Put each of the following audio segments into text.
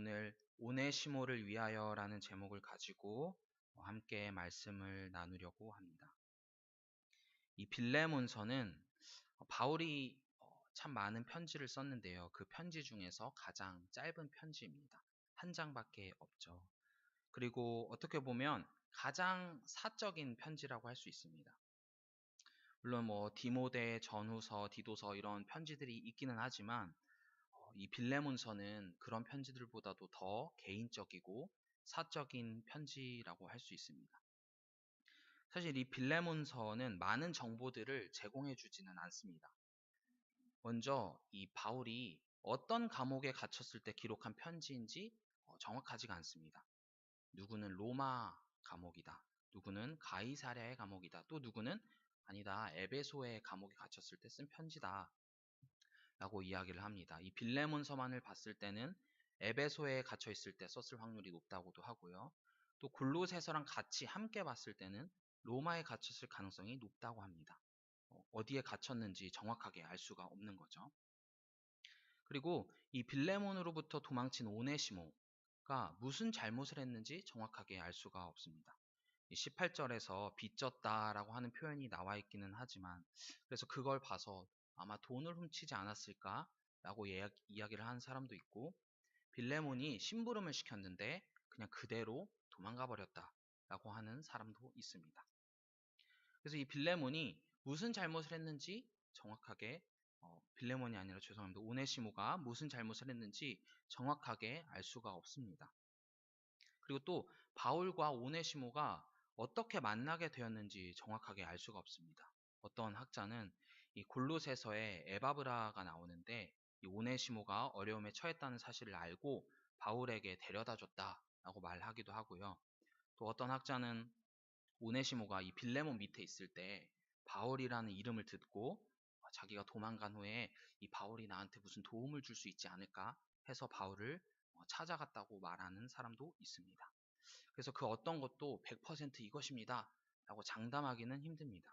오늘 오네시모를 위하여라는 제목을 가지고 함께 말씀을 나누려고 합니다. 이 빌레몬서는 바울이 참 많은 편지를 썼는데요. 그 편지 중에서 가장 짧은 편지입니다. 한 장밖에 없죠. 그리고 어떻게 보면 가장 사적인 편지라고 할 수 있습니다. 물론 디모데, 전후서, 디도서 이런 편지들이 있기는 하지만 이 빌레몬서는 그런 편지들보다도 더 개인적이고 사적인 편지라고 할 수 있습니다. 사실 이 빌레몬서는 많은 정보들을 제공해 주지는 않습니다. 먼저 이 바울이 어떤 감옥에 갇혔을 때 기록한 편지인지 정확하지가 않습니다. 누구는 로마 감옥이다. 누구는 가이사랴의 감옥이다. 또 누구는 아니다. 에베소의 감옥에 갇혔을 때 쓴 편지다. 라고 이야기를 합니다. 이 빌레몬서만을 봤을 때는 에베소에 갇혀 있을 때 썼을 확률이 높다고도 하고요. 또 골로새서랑 같이 함께 봤을 때는 로마에 갇혔을 가능성이 높다고 합니다. 어디에 갇혔는지 정확하게 알 수가 없는 거죠. 그리고 이 빌레몬으로부터 도망친 오네시모가 무슨 잘못을 했는지 정확하게 알 수가 없습니다. 18절에서 빚졌다라고 하는 표현이 나와 있기는 하지만 그래서 그걸 봐서 아마 돈을 훔치지 않았을까라고 이야기를 하는 사람도 있고 빌레몬이 심부름을 시켰는데 그냥 그대로 도망가 버렸다라고 하는 사람도 있습니다. 그래서 이 빌레몬이 무슨 잘못을 했는지 정확하게 빌레몬이 아니라 죄송합니다. 오네시모가 무슨 잘못을 했는지 정확하게 알 수가 없습니다. 그리고 또 바울과 오네시모가 어떻게 만나게 되었는지 정확하게 알 수가 없습니다. 어떤 학자는 이 골로새서에 에바브라가 나오는데 이 오네시모가 어려움에 처했다는 사실을 알고 바울에게 데려다 줬다라고 말하기도 하고요. 또 어떤 학자는 오네시모가 이 빌레몬 밑에 있을 때 바울이라는 이름을 듣고 자기가 도망간 후에 이 바울이 나한테 무슨 도움을 줄 수 있지 않을까 해서 바울을 찾아갔다고 말하는 사람도 있습니다. 그래서 그 어떤 것도 100% 이것입니다 라고 장담하기는 힘듭니다.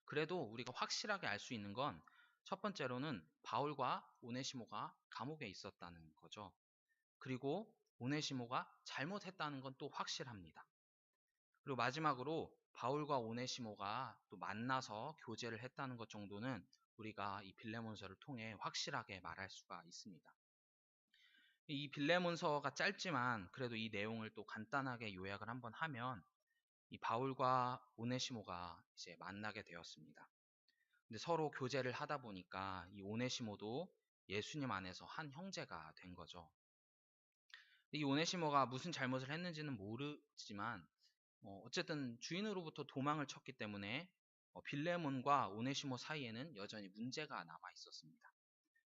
그래도 우리가 확실하게 알 수 있는 건 첫 번째로는 바울과 오네시모가 감옥에 있었다는 거죠. 그리고 오네시모가 잘못했다는 건 또 확실합니다. 그리고 마지막으로 바울과 오네시모가 또 만나서 교제를 했다는 것 정도는 우리가 이 빌레몬서를 통해 확실하게 말할 수가 있습니다. 이 빌레몬서가 짧지만 그래도 이 내용을 또 간단하게 요약을 한번 하면 이 바울과 오네시모가 이제 만나게 되었습니다. 근데 서로 교제를 하다 보니까 이 오네시모도 예수님 안에서 한 형제가 된 거죠. 이 오네시모가 무슨 잘못을 했는지는 모르지만 어쨌든 주인으로부터 도망을 쳤기 때문에 빌레몬과 오네시모 사이에는 여전히 문제가 남아 있었습니다.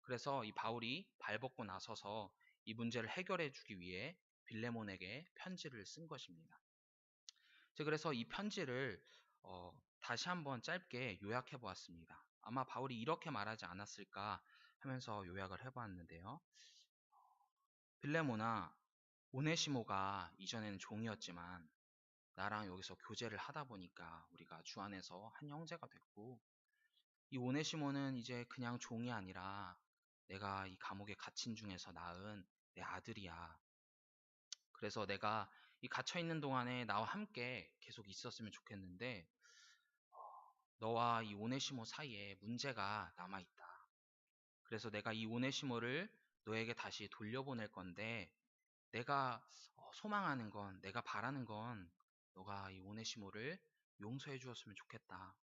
그래서 이 바울이 발벗고 나서서 이 문제를 해결해 주기 위해 빌레몬에게 편지를 쓴 것입니다. 그래서 이 편지를 다시 한번 짧게 요약해 보았습니다. 아마 바울이 이렇게 말하지 않았을까 하면서 요약을 해 보았는데요. 빌레몬아, 오네시모가 이전에는 종이었지만 나랑 여기서 교제를 하다 보니까 우리가 주 안에서 한 형제가 됐고 이 오네시모는 이제 그냥 종이 아니라 내가 이 감옥에 갇힌 중에서 낳은 내 아들이야. 그래서 내가 이 갇혀 있는 동안에 나와 함께 계속 있었으면 좋겠는데 너와 이 오네시모 사이에 문제가 남아 있다. 그래서 내가 이 오네시모를 너에게 다시 돌려보낼 건데 내가 소망하는 건 내가 바라는 건 너가 이 오네시모를 용서해 주었으면 좋겠다.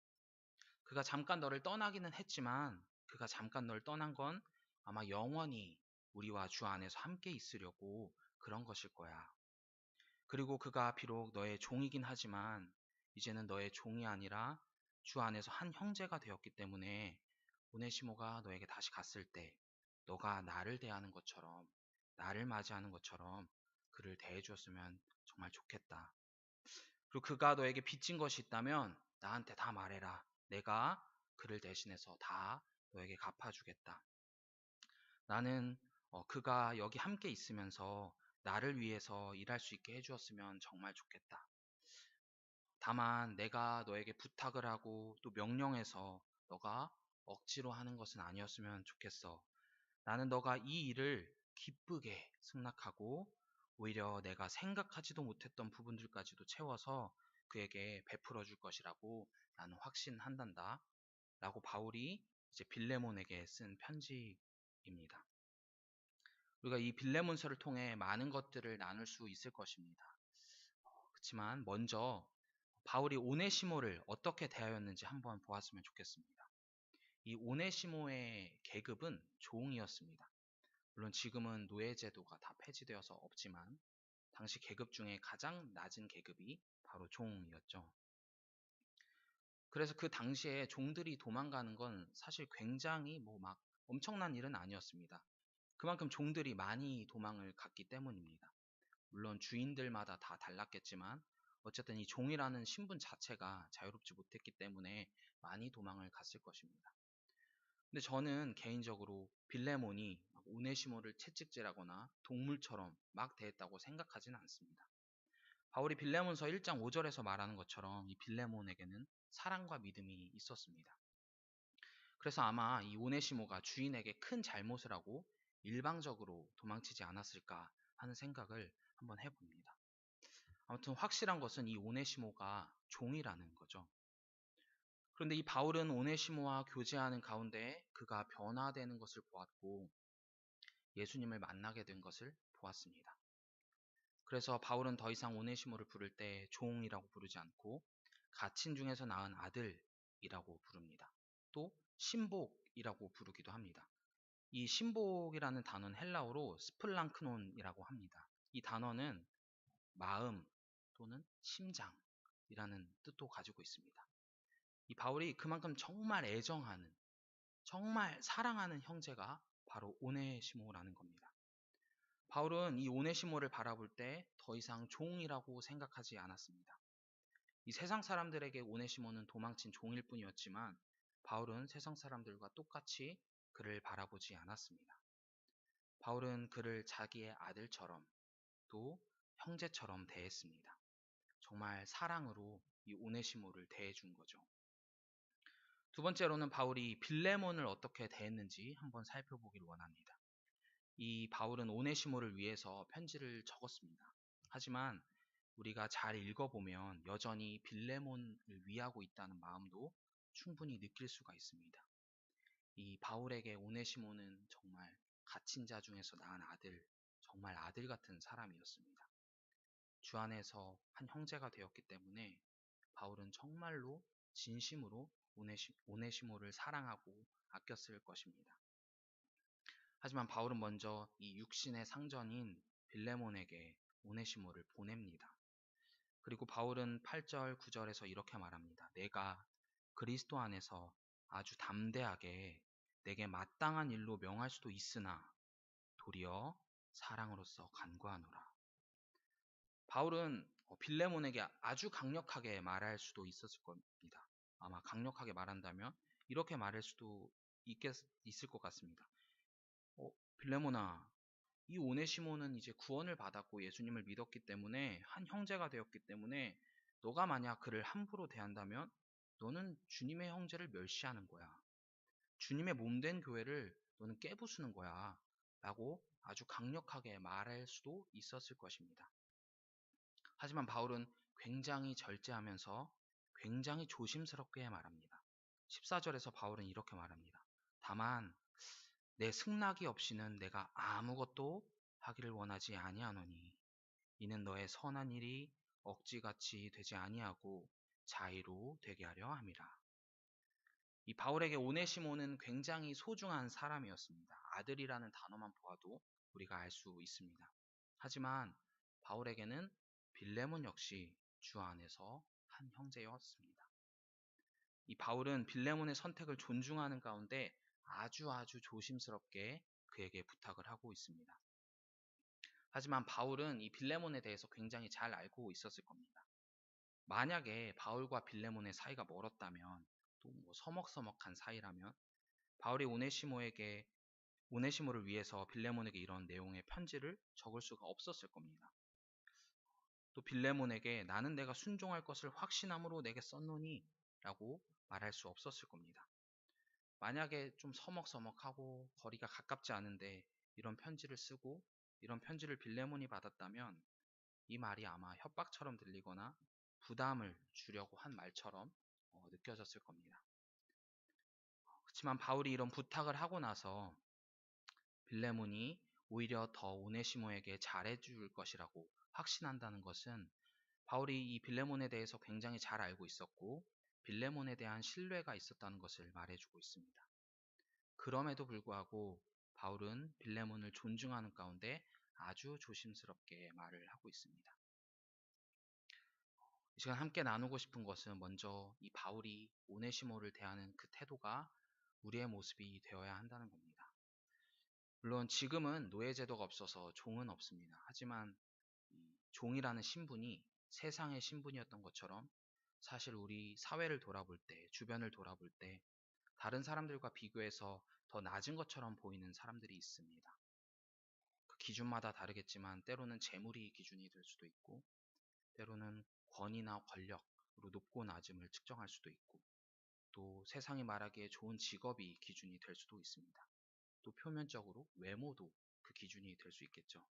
그가 잠깐 너를 떠나기는 했지만 그가 잠깐 널 떠난 건 아마 영원히 우리와 주 안에서 함께 있으려고 그런 것일 거야. 그리고 그가 비록 너의 종이긴 하지만 이제는 너의 종이 아니라 주 안에서 한 형제가 되었기 때문에 오네시모가 너에게 다시 갔을 때 너가 나를 대하는 것처럼 나를 맞이하는 것처럼 그를 대해 주었으면 정말 좋겠다. 그리고 그가 너에게 빚진 것이 있다면 나한테 다 말해라. 내가 그를 대신해서 다 너에게 갚아주겠다. 나는 그가 여기 함께 있으면서 나를 위해서 일할 수 있게 해주었으면 정말 좋겠다. 다만 내가 너에게 부탁을 하고 또 명령해서 너가 억지로 하는 것은 아니었으면 좋겠어. 나는 너가 이 일을 기쁘게 승낙하고 오히려 내가 생각하지도 못했던 부분들까지도 채워서 그에게 베풀어 줄 것이라고 나는 확신한단다. 라고 바울이 이제 빌레몬에게 쓴 편지입니다. 우리가 이 빌레몬서를 통해 많은 것들을 나눌 수 있을 것입니다. 그렇지만 먼저 바울이 오네시모를 어떻게 대하였는지 한번 보았으면 좋겠습니다. 이 오네시모의 계급은 종이었습니다. 물론 지금은 노예제도가 다 폐지되어서 없지만 당시 계급 중에 가장 낮은 계급이 바로 종이었죠. 그래서 그 당시에 종들이 도망가는 건 사실 굉장히 뭐 막 엄청난 일은 아니었습니다. 그만큼 종들이 많이 도망을 갔기 때문입니다. 물론 주인들마다 다 달랐겠지만 어쨌든 이 종이라는 신분 자체가 자유롭지 못했기 때문에 많이 도망을 갔을 것입니다. 근데 저는 개인적으로 빌레몬이 오네시모를 채찍질하거나 동물처럼 막 대했다고 생각하지는 않습니다. 바울이 빌레몬서 1장 5절에서 말하는 것처럼 이 빌레몬에게는 사랑과 믿음이 있었습니다. 그래서 아마 이 오네시모가 주인에게 큰 잘못을 하고 일방적으로 도망치지 않았을까 하는 생각을 한번 해봅니다. 아무튼 확실한 것은 이 오네시모가 종이라는 거죠. 그런데 이 바울은 오네시모와 교제하는 가운데 그가 변화되는 것을 보았고 예수님을 만나게 된 것을 보았습니다. 그래서 바울은 더 이상 오네시모를 부를 때 종이라고 부르지 않고 갇힌 중에서 낳은 아들이라고 부릅니다. 또 신복이라고 부르기도 합니다. 이 신복이라는 단어는 헬라어로 스플랑크논이라고 합니다. 이 단어는 마음 또는 심장이라는 뜻도 가지고 있습니다. 이 바울이 그만큼 정말 애정하는, 정말 사랑하는 형제가 바로 오네시모라는 겁니다. 바울은 이 오네시모를 바라볼 때 더 이상 종이라고 생각하지 않았습니다. 이 세상 사람들에게 오네시모는 도망친 종일 뿐이었지만 바울은 세상 사람들과 똑같이 그를 바라보지 않았습니다. 바울은 그를 자기의 아들처럼 또 형제처럼 대했습니다. 정말 사랑으로 이 오네시모를 대해준 거죠. 두 번째로는 바울이 빌레몬을 어떻게 대했는지 한번 살펴보기를 원합니다. 이 바울은 오네시모를 위해서 편지를 적었습니다. 하지만 우리가 잘 읽어보면 여전히 빌레몬을 위하고 있다는 마음도 충분히 느낄 수가 있습니다. 이 바울에게 오네시모는 정말 갇힌 자 중에서 낳은 아들, 정말 아들 같은 사람이었습니다. 주 안에서 한 형제가 되었기 때문에 바울은 정말로 진심으로 오네시모를 사랑하고 아꼈을 것입니다. 하지만 바울은 먼저 이 육신의 상전인 빌레몬에게 오네시모를 보냅니다. 그리고 바울은 8절, 9절에서 이렇게 말합니다. 내가 그리스도 안에서 아주 담대하게 내게 마땅한 일로 명할 수도 있으나 도리어 사랑으로서 간구하노라. 바울은 빌레몬에게 아주 강력하게 말할 수도 있었을 겁니다. 아마 강력하게 말한다면 이렇게 말할 수도 있을 것 같습니다. 빌레몬아, 이 오네시모는 이제 구원을 받았고 예수님을 믿었기 때문에 한 형제가 되었기 때문에 너가 만약 그를 함부로 대한다면 너는 주님의 형제를 멸시하는 거야. 주님의 몸된 교회를 너는 깨부수는 거야. 라고 아주 강력하게 말할 수도 있었을 것입니다. 하지만 바울은 굉장히 절제하면서 굉장히 조심스럽게 말합니다. 14절에서 바울은 이렇게 말합니다. 다만 내 승낙이 없이는 내가 아무것도 하기를 원하지 아니하노니 이는 너의 선한 일이 억지같이 되지 아니하고 자의로 되게 하려 함이라. 이 바울에게 오네시모는 굉장히 소중한 사람이었습니다. 아들이라는 단어만 보아도 우리가 알 수 있습니다. 하지만 바울에게는 빌레몬 역시 주 안에서 한 형제였습니다. 이 바울은 빌레몬의 선택을 존중하는 가운데 아주 조심스럽게 그에게 부탁을 하고 있습니다. 하지만 바울은 이 빌레몬에 대해서 굉장히 잘 알고 있었을 겁니다. 만약에 바울과 빌레몬의 사이가 멀었다면 또 뭐 서먹서먹한 사이라면 바울이 오네시모를 위해서 빌레몬에게 이런 내용의 편지를 적을 수가 없었을 겁니다. 또 빌레몬에게 나는 내가 순종할 것을 확신함으로 내게 썼노니 라고 말할 수 없었을 겁니다. 만약에 좀 서먹서먹하고 거리가 가깝지 않은데 이런 편지를 쓰고 이런 편지를 빌레몬이 받았다면 이 말이 아마 협박처럼 들리거나 부담을 주려고 한 말처럼 느껴졌을 겁니다. 그렇지만 바울이 이런 부탁을 하고 나서 빌레몬이 오히려 더 오네시모에게 잘해줄 것이라고 확신한다는 것은 바울이 이 빌레몬에 대해서 굉장히 잘 알고 있었고 빌레몬에 대한 신뢰가 있었다는 것을 말해주고 있습니다. 그럼에도 불구하고 바울은 빌레몬을 존중하는 가운데 아주 조심스럽게 말을 하고 있습니다. 이 시간 함께 나누고 싶은 것은 먼저 이 바울이 오네시모를 대하는 그 태도가 우리의 모습이 되어야 한다는 겁니다. 물론 지금은 노예제도가 없어서 종은 없습니다. 하지만 이 종이라는 신분이 세상의 신분이었던 것처럼 사실 우리 사회를 돌아볼 때, 주변을 돌아볼 때 다른 사람들과 비교해서 더 낮은 것처럼 보이는 사람들이 있습니다. 그 기준마다 다르겠지만 때로는 재물이 기준이 될 수도 있고 때로는 권위나 권력으로 높고 낮음을 측정할 수도 있고 또 세상이 말하기에 좋은 직업이 기준이 될 수도 있습니다. 또 표면적으로 외모도 그 기준이 될 수 있겠죠.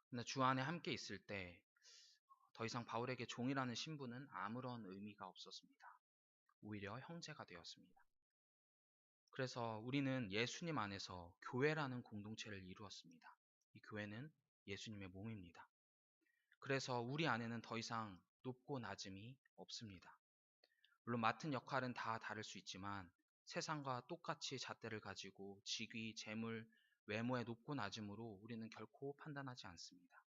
그러나 주 안에 함께 있을 때 더 이상 바울에게 종이라는 신분은 아무런 의미가 없었습니다. 오히려 형제가 되었습니다. 그래서 우리는 예수님 안에서 교회라는 공동체를 이루었습니다. 이 교회는 예수님의 몸입니다. 그래서 우리 안에는 더 이상 높고 낮음이 없습니다. 물론 맡은 역할은 다 다를 수 있지만 세상과 똑같이 잣대를 가지고 직위, 재물, 외모의 높고 낮음으로 우리는 결코 판단하지 않습니다.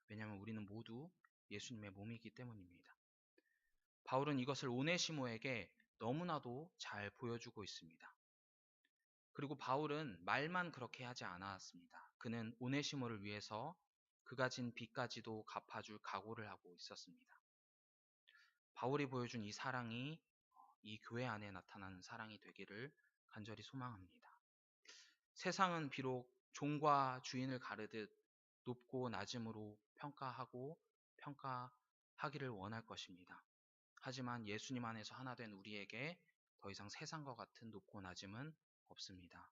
왜냐하면 우리는 모두 예수님의 몸이기 때문입니다. 바울은 이것을 오네시모에게 너무나도 잘 보여주고 있습니다. 그리고 바울은 말만 그렇게 하지 않았습니다. 그는 오네시모를 위해서 그가 진 빚까지도 갚아줄 각오를 하고 있었습니다. 바울이 보여준 이 사랑이 이 교회 안에 나타나는 사랑이 되기를 간절히 소망합니다. 세상은 비록 종과 주인을 가르듯 높고 낮음으로 평가하고 평가하기를 원할 것입니다. 하지만 예수님 안에서 하나 된 우리에게 더 이상 세상과 같은 높고 낮음은 없습니다.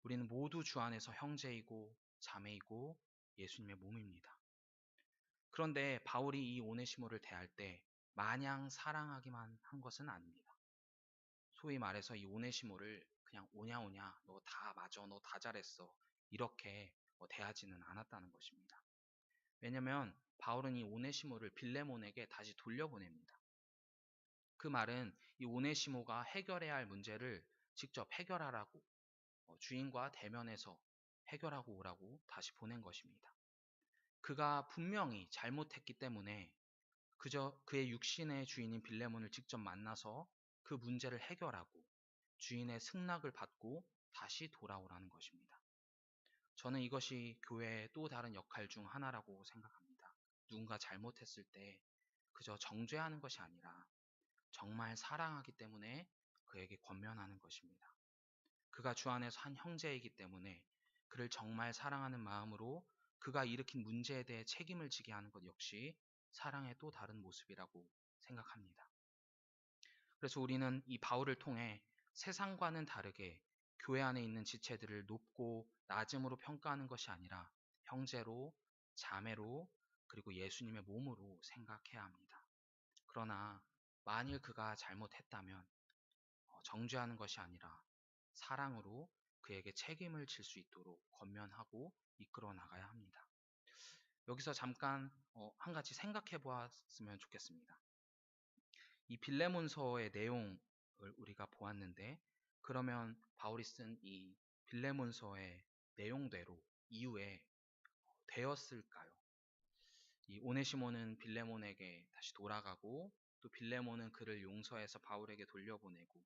우리는 모두 주 안에서 형제이고 자매이고 예수님의 몸입니다. 그런데 바울이 이 오네시모를 대할 때 마냥 사랑하기만 한 것은 아닙니다. 소위 말해서 이 오네시모를 그냥 오냐 오냐 너 다 맞아 너 다 잘했어 이렇게 대하지는 않았다는 것입니다. 왜냐하면 바울은 이 오네시모를 빌레몬에게 다시 돌려보냅니다. 그 말은 이 오네시모가 해결해야 할 문제를 직접 해결하라고 주인과 대면해서 해결하고 오라고 다시 보낸 것입니다. 그가 분명히 잘못했기 때문에 그저 그의 육신의 주인인 빌레몬을 직접 만나서 그 문제를 해결하고 주인의 승낙을 받고 다시 돌아오라는 것입니다. 저는 이것이 교회의 또 다른 역할 중 하나라고 생각합니다. 누군가 잘못했을 때 그저 정죄하는 것이 아니라 정말 사랑하기 때문에 그에게 권면하는 것입니다. 그가 주 안에서 한 형제이기 때문에 그를 정말 사랑하는 마음으로 그가 일으킨 문제에 대해 책임을 지게 하는 것 역시 사랑의 또 다른 모습이라고 생각합니다. 그래서 우리는 이 바울을 통해 세상과는 다르게 교회 안에 있는 지체들을 높고 낮음으로 평가하는 것이 아니라 형제로, 자매로, 그리고 예수님의 몸으로 생각해야 합니다. 그러나 만일 그가 잘못했다면 정죄하는 것이 아니라 사랑으로 그에게 책임을 질 수 있도록 권면하고 이끌어 나가야 합니다. 여기서 잠깐 한 가지 생각해 보았으면 좋겠습니다. 이 빌레몬서의 내용을 우리가 보았는데 그러면 바울이 쓴 이 빌레몬서의 내용대로 이후에 되었을까요? 이 오네시모는 빌레몬에게 다시 돌아가고 또 빌레몬은 그를 용서해서 바울에게 돌려보내고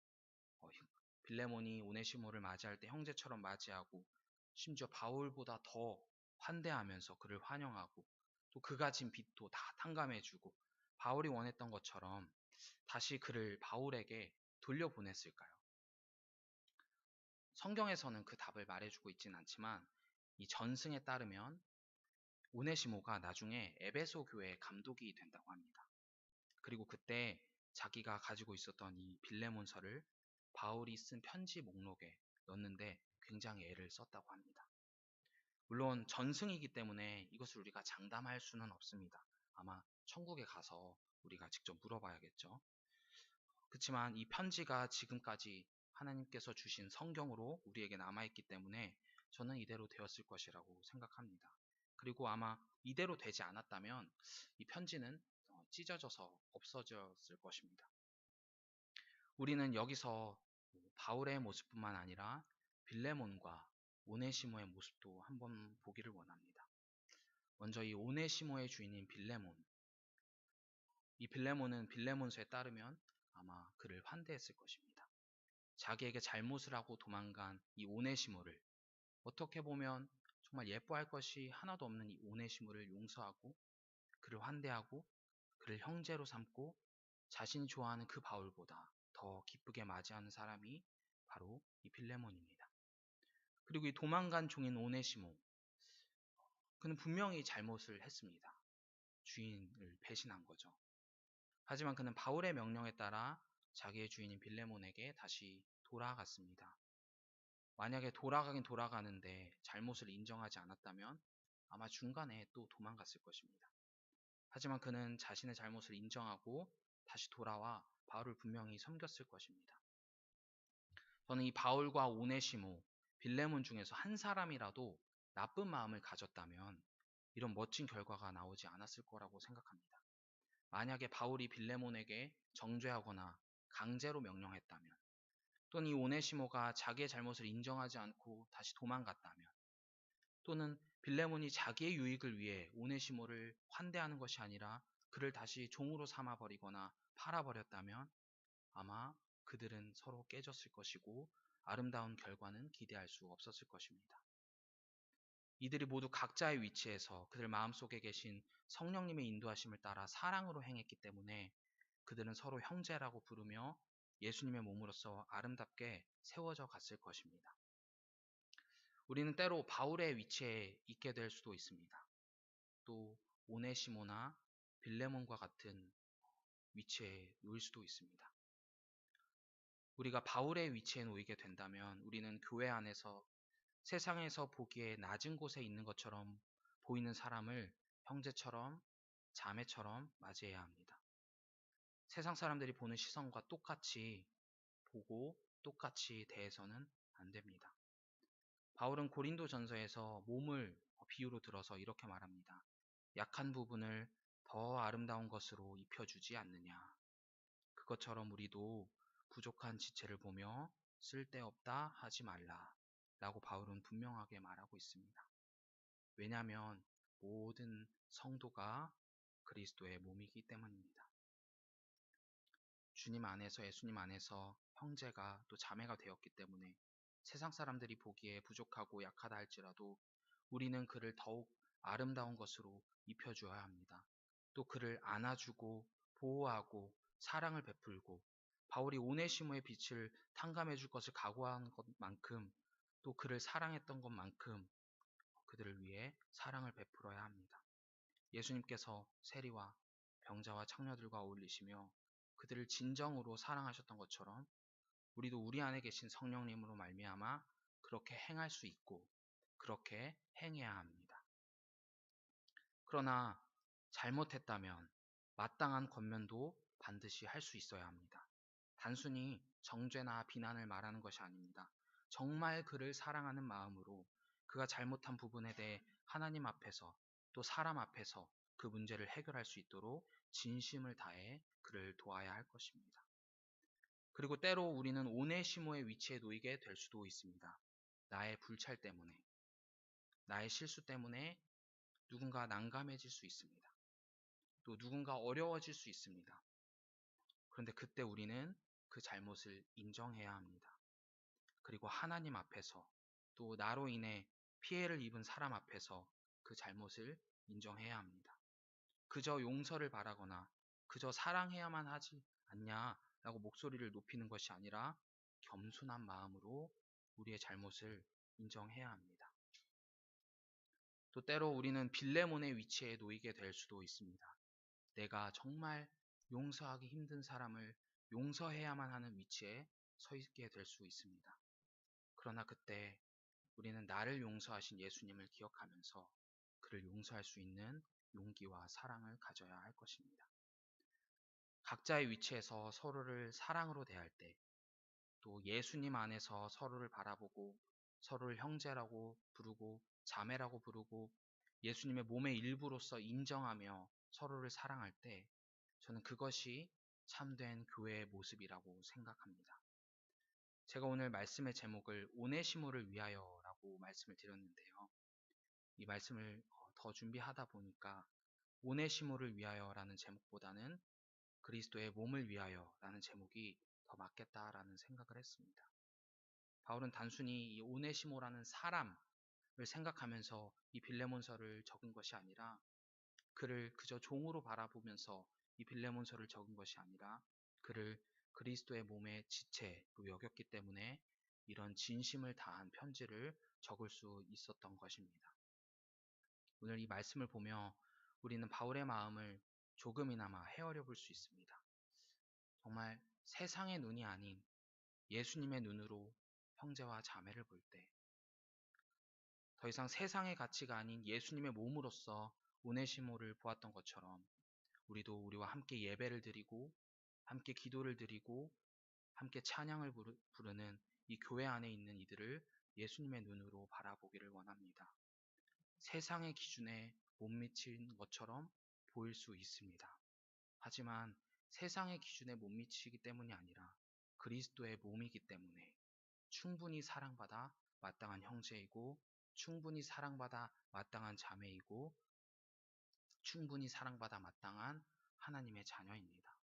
빌레몬이 오네시모를 맞이할 때 형제처럼 맞이하고 심지어 바울보다 더 환대하면서 그를 환영하고 또 그가 진 빚도 다 탕감해주고 바울이 원했던 것처럼 다시 그를 바울에게 돌려보냈을까요? 성경에서는 그 답을 말해주고 있진 않지만 이 전승에 따르면 오네시모가 나중에 에베소 교회의 감독이 된다고 합니다. 그리고 그때 자기가 가지고 있었던 이 빌레몬서를 바울이 쓴 편지 목록에 넣었는데 굉장히 애를 썼다고 합니다. 물론 전승이기 때문에 이것을 우리가 장담할 수는 없습니다. 아마 천국에 가서 우리가 직접 물어봐야겠죠. 그렇지만 이 편지가 지금까지 하나님께서 주신 성경으로 우리에게 남아있기 때문에 저는 이대로 되었을 것이라고 생각합니다. 그리고 아마 이대로 되지 않았다면 이 편지는 찢어져서 없어졌을 것입니다. 우리는 여기서 바울의 모습뿐만 아니라 빌레몬과 오네시모의 모습도 한번 보기를 원합니다. 먼저 이 오네시모의 주인인 빌레몬. 이 빌레몬은 빌레몬서에 따르면 아마 그를 환대했을 것입니다. 자기에게 잘못을 하고 도망간 이 오네시모를 어떻게 보면 정말 예뻐할 것이 하나도 없는 이 오네시모를 용서하고 그를 환대하고 그를 형제로 삼고 자신이 좋아하는 그 바울보다 더 기쁘게 맞이하는 사람이 바로 이 빌레몬입니다. 그리고 이 도망간 종인 오네시모, 그는 분명히 잘못을 했습니다. 주인을 배신한 거죠. 하지만 그는 바울의 명령에 따라 자기의 주인인 빌레몬에게 다시 돌아갔습니다. 만약에 돌아가긴 돌아가는데 잘못을 인정하지 않았다면 아마 중간에 또 도망갔을 것입니다. 하지만 그는 자신의 잘못을 인정하고 다시 돌아와 바울을 분명히 섬겼을 것입니다. 저는 이 바울과 오네시모, 빌레몬 중에서 한 사람이라도 나쁜 마음을 가졌다면 이런 멋진 결과가 나오지 않았을 거라고 생각합니다. 만약에 바울이 빌레몬에게 정죄하거나 강제로 명령했다면, 또는 이 오네시모가 자기의 잘못을 인정하지 않고 다시 도망갔다면, 또는 빌레몬이 자기의 유익을 위해 오네시모를 환대하는 것이 아니라 그를 다시 종으로 삼아버리거나 팔아버렸다면 아마 그들은 서로 깨졌을 것이고 아름다운 결과는 기대할 수 없었을 것입니다. 이들이 모두 각자의 위치에서 그들 마음속에 계신 성령님의 인도하심을 따라 사랑으로 행했기 때문에 그들은 서로 형제라고 부르며 예수님의 몸으로서 아름답게 세워져 갔을 것입니다. 우리는 때로 바울의 위치에 있게 될 수도 있습니다. 또 오네시모나 빌레몬과 같은 위치에 놓일 수도 있습니다. 우리가 바울의 위치에 놓이게 된다면 우리는 교회 안에서 세상에서 보기에 낮은 곳에 있는 것처럼 보이는 사람을 형제처럼 자매처럼 맞이해야 합니다. 세상 사람들이 보는 시선과 똑같이 보고 똑같이 대해서는 안 됩니다. 바울은 고린도 전서에서 몸을 비유로 들어서 이렇게 말합니다. 약한 부분을 더 아름다운 것으로 입혀주지 않느냐. 그것처럼 우리도 부족한 지체를 보며 쓸데없다 하지 말라 라고 바울은 분명하게 말하고 있습니다. 왜냐하면 모든 성도가 그리스도의 몸이기 때문입니다. 주님 안에서 예수님 안에서 형제가 또 자매가 되었기 때문에 세상 사람들이 보기에 부족하고 약하다 할지라도 우리는 그를 더욱 아름다운 것으로 입혀주어야 합니다. 또 그를 안아주고 보호하고 사랑을 베풀고 바울이 오네시모의 빛을 탕감해 줄 것을 각오한 것만큼 또 그를 사랑했던 것만큼 그들을 위해 사랑을 베풀어야 합니다. 예수님께서 세리와 병자와 창녀들과 어울리시며 그들을 진정으로 사랑하셨던 것처럼 우리도 우리 안에 계신 성령님으로 말미암아 그렇게 행할 수 있고 그렇게 행해야 합니다. 그러나 잘못했다면 마땅한 권면도 반드시 할 수 있어야 합니다. 단순히 정죄나 비난을 말하는 것이 아닙니다. 정말 그를 사랑하는 마음으로 그가 잘못한 부분에 대해 하나님 앞에서 또 사람 앞에서 그 문제를 해결할 수 있도록 진심을 다해 그를 도와야 할 것입니다. 그리고 때로 우리는 오네시모의 위치에 놓이게 될 수도 있습니다. 나의 불찰 때문에, 나의 실수 때문에 누군가 난감해질 수 있습니다. 또 누군가 어려워질 수 있습니다. 그런데 그때 우리는 그 잘못을 인정해야 합니다. 그리고 하나님 앞에서 또 나로 인해 피해를 입은 사람 앞에서 그 잘못을 인정해야 합니다. 그저 용서를 바라거나 그저 사랑해야만 하지 않냐라고 목소리를 높이는 것이 아니라 겸손한 마음으로 우리의 잘못을 인정해야 합니다. 또 때로 우리는 빌레몬의 위치에 놓이게 될 수도 있습니다. 내가 정말 용서하기 힘든 사람을 용서해야만 하는 위치에 서 있게 될 수 있습니다. 그러나 그때 우리는 나를 용서하신 예수님을 기억하면서 그를 용서할 수 있는 용기와 사랑을 가져야 할 것입니다. 각자의 위치에서 서로를 사랑으로 대할 때, 또 예수님 안에서 서로를 바라보고 서로를 형제라고 부르고 자매라고 부르고 예수님의 몸의 일부로서 인정하며 서로를 사랑할 때, 저는 그것이 참된 교회의 모습이라고 생각합니다. 제가 오늘 말씀의 제목을 오네시모를 위하여라고 말씀을 드렸는데요. 이 말씀을 더 준비하다 보니까 오네시모를 위하여라는 제목보다는 그리스도의 몸을 위하여라는 제목이 더 맞겠다라는 생각을 했습니다. 바울은 단순히 이 오네시모라는 사람을 생각하면서 이 빌레몬서를 적은 것이 아니라, 그를 그저 종으로 바라보면서 이 빌레몬서를 적은 것이 아니라 그를 그리스도의 몸의 지체로 여겼기 때문에 이런 진심을 다한 편지를 적을 수 있었던 것입니다. 오늘 이 말씀을 보며 우리는 바울의 마음을 조금이나마 헤아려 볼 수 있습니다. 정말 세상의 눈이 아닌 예수님의 눈으로 형제와 자매를 볼 때, 더 이상 세상의 가치가 아닌 예수님의 몸으로서 오네시모를 보았던 것처럼 우리도 우리와 함께 예배를 드리고 함께 기도를 드리고 함께 찬양을 부르는 이 교회 안에 있는 이들을 예수님의 눈으로 바라보기를 원합니다. 세상의 기준에 못 미친 것처럼 보일 수 있습니다. 하지만 세상의 기준에 못 미치기 때문이 아니라 그리스도의 몸이기 때문에 충분히 사랑받아 마땅한 형제이고, 충분히 사랑받아 마땅한 자매이고, 충분히 사랑받아 마땅한 하나님의 자녀입니다.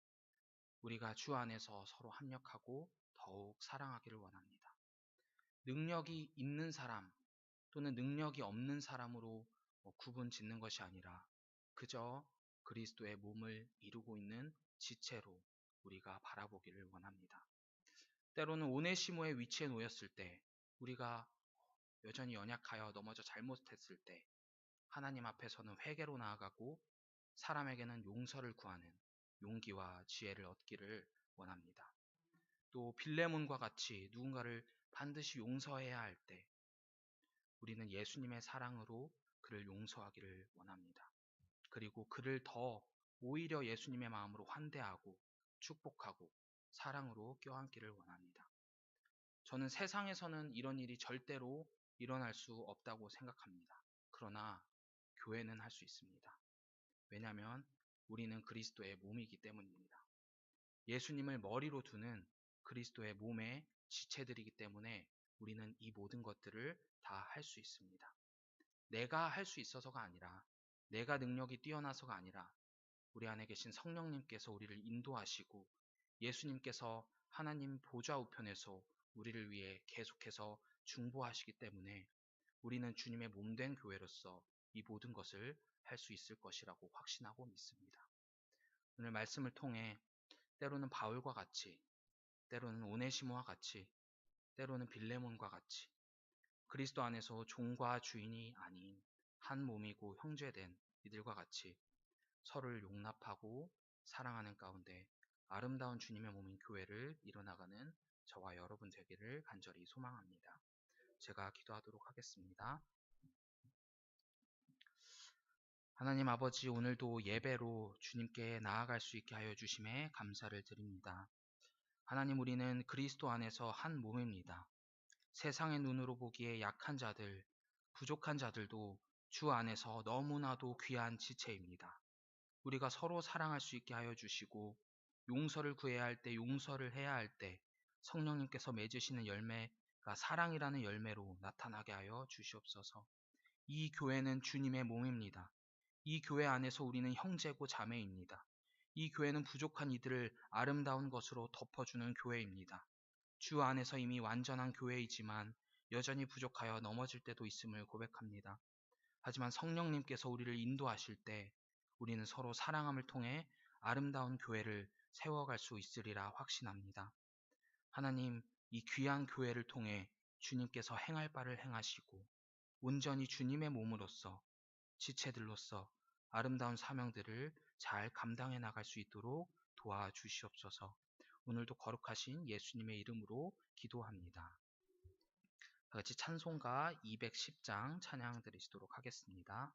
우리가 주 안에서 서로 합력하고 더욱 사랑하기를 원합니다. 능력이 있는 사람 또는 능력이 없는 사람으로 구분 짓는 것이 아니라 그저 그리스도의 몸을 이루고 있는 지체로 우리가 바라보기를 원합니다. 때로는 오네시모의 위치에 놓였을 때, 우리가 여전히 연약하여 넘어져 잘못했을 때 하나님 앞에서는 회개로 나아가고 사람에게는 용서를 구하는 용기와 지혜를 얻기를 원합니다. 또 빌레몬과 같이 누군가를 반드시 용서해야 할 때 우리는 예수님의 사랑으로 그를 용서하기를 원합니다. 그리고 그를 더 오히려 예수님의 마음으로 환대하고 축복하고 사랑으로 껴안기를 원합니다. 저는 세상에서는 이런 일이 절대로 일어날 수 없다고 생각합니다. 그러나 교회는 할 수 있습니다. 왜냐하면 우리는 그리스도의 몸이기 때문입니다. 예수님을 머리로 두는 그리스도의 몸의 지체들이기 때문에 우리는 이 모든 것들을 다 할 수 있습니다. 내가 할 수 있어서가 아니라, 내가 능력이 뛰어나서가 아니라 우리 안에 계신 성령님께서 우리를 인도하시고 예수님께서 하나님 보좌 우편에서 우리를 위해 계속해서 중보하시기 때문에 우리는 주님의 몸된 교회로서 이 모든 것을 할 수 있을 것이라고 확신하고 믿습니다. 오늘 말씀을 통해 때로는 바울과 같이, 때로는 오네시모와 같이, 때로는 빌레몬과 같이 그리스도 안에서 종과 주인이 아닌 한 몸이고 형제된 이들과 같이 서로를 용납하고 사랑하는 가운데 아름다운 주님의 몸인 교회를 이뤄나가는 저와 여러분 되기를 간절히 소망합니다. 제가 기도하도록 하겠습니다. 하나님 아버지, 오늘도 예배로 주님께 나아갈 수 있게 하여 주심에 감사를 드립니다. 하나님, 우리는 그리스도 안에서 한 몸입니다. 세상의 눈으로 보기에 약한 자들, 부족한 자들도 주 안에서 너무나도 귀한 지체입니다. 우리가 서로 사랑할 수 있게 하여 주시고, 용서를 구해야 할 때 용서를 해야 할 때 성령님께서 맺으시는 열매가 사랑이라는 열매로 나타나게 하여 주시옵소서. 이 교회는 주님의 몸입니다. 이 교회 안에서 우리는 형제고 자매입니다. 이 교회는 부족한 이들을 아름다운 것으로 덮어주는 교회입니다. 주 안에서 이미 완전한 교회이지만 여전히 부족하여 넘어질 때도 있음을 고백합니다. 하지만 성령님께서 우리를 인도하실 때 우리는 서로 사랑함을 통해 아름다운 교회를 세워갈 수 있으리라 확신합니다. 하나님, 이 귀한 교회를 통해 주님께서 행할 바를 행하시고 온전히 주님의 몸으로서 지체들로서 아름다운 사명들을 잘 감당해 나갈 수 있도록 도와주시옵소서. 오늘도 거룩하신 예수님의 이름으로 기도합니다. 다 같이 찬송가 210장 찬양 드리시도록 하겠습니다.